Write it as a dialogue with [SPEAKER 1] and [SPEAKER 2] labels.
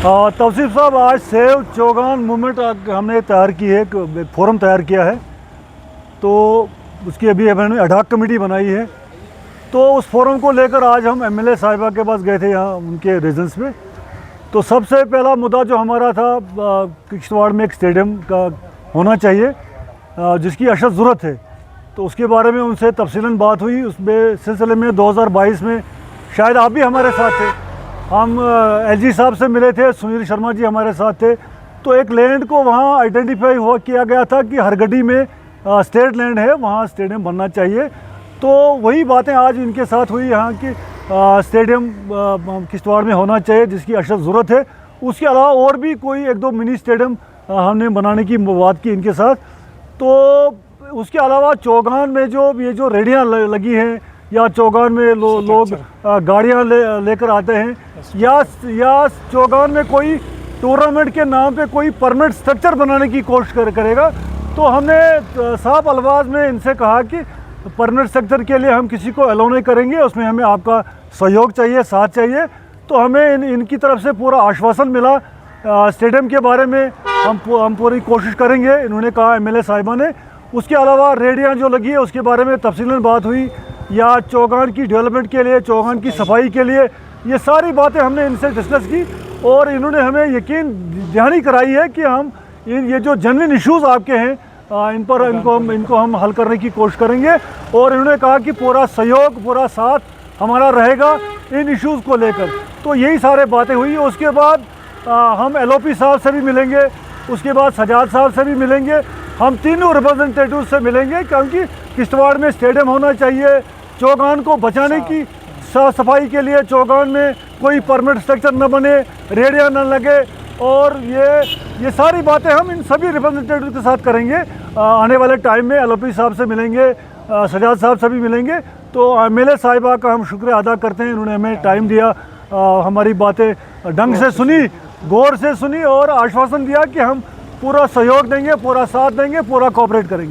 [SPEAKER 1] तौसीफ साहब, आज save Chaugan movement हमने तैयार की है, एक फोरम तैयार किया है। तो उसकी अभी हमने अडॉक कमेटी बनाई है। तो उस फोरम को लेकर आज हम एमएलए साहिबा के पास गए थे, यहाँ उनके रेजिडेंस में। तो सबसे पहला मुद्दा जो हमारा था, किश्तवाड़ में एक स्टेडियम का होना चाहिए जिसकी अशद ज़रूरत है। तो उसके बारे में उनसे तफसीलन बात हुई। उसमें सिलसिले में 2022 में शायद आप भी हमारे साथ थे, हम एलजी साहब से मिले थे, सुनील शर्मा जी हमारे साथ थे। तो एक लैंड को वहाँ आइडेंटिफाई किया गया था कि हरगड्डी में स्टेट लैंड है, वहाँ स्टेडियम बनना चाहिए। तो वही बातें आज इनके साथ हुई यहाँ की स्टेडियम किश्तवाड़ में होना चाहिए जिसकी अशद ज़रूरत है। उसके अलावा और भी कोई एक दो मिनी स्टेडियम हमने बनाने की बात की इनके साथ। तो उसके अलावा चौगान में जो ये जो रेडियाँ लगी हैं या चौगान में लोग गाड़ियाँ लेकर आते हैं, या चौगान में कोई टूर्नामेंट के नाम पे कोई परमानेंट स्ट्रक्चर बनाने की कोशिश करेगा। तो हमने साफ अल्फाज में इनसे कहा कि परमानेंट स्ट्रक्चर के लिए हम किसी को अलाउ नहीं करेंगे, उसमें हमें आपका सहयोग चाहिए, साथ चाहिए। तो हमें इनकी तरफ से पूरा आश्वासन मिला। स्टेडियम के बारे में हम पूरी कोशिश करेंगे, इन्होंने कहा एमएलए साहिबा ने। उसके अलावा रेडियाँ जो लगी है उसके बारे में तफसीलन बात हुई, या चौगान की डेवलपमेंट के लिए, चौगान की सफाई के लिए, ये सारी बातें हमने इनसे डिस्कस की। और इन्होंने हमें यकीन दहानी कराई है कि हम ये जो जेन्युइन इश्यूज़ आपके हैं इन पर इनको हम हल करने की कोशिश करेंगे। और इन्होंने कहा कि पूरा सहयोग, पूरा साथ हमारा रहेगा इन इश्यूज़ को लेकर। तो यही सारे बातें हुई। उसके बाद हम एलओपी साहब से भी मिलेंगे, उसके बाद सजाद साहब से भी मिलेंगे। हम तीनों रिप्रेजेंटेटिव से मिलेंगे क्योंकि किश्तवाड़ में स्टेडियम होना चाहिए। चौगान को बचाने की साफ सफाई के लिए चौगान में कोई परमानेंट स्ट्रक्चर न बने, रेडियाँ न लगे। और ये सारी बातें हम इन सभी रिप्रेजेंटेटिव के साथ करेंगे। आने वाले टाइम में एलओपी साहब से मिलेंगे, सजाद साहब से भी मिलेंगे। तो एमएलए साहिबा का हम शुक्रिया अदा करते हैं, इन्होंने हमें टाइम दिया, हमारी बातें ढंग से सुनी, गौर से सुनी और आश्वासन दिया कि हम पूरा सहयोग देंगे, पूरा साथ देंगे, पूरा कोऑपरेट करेंगे।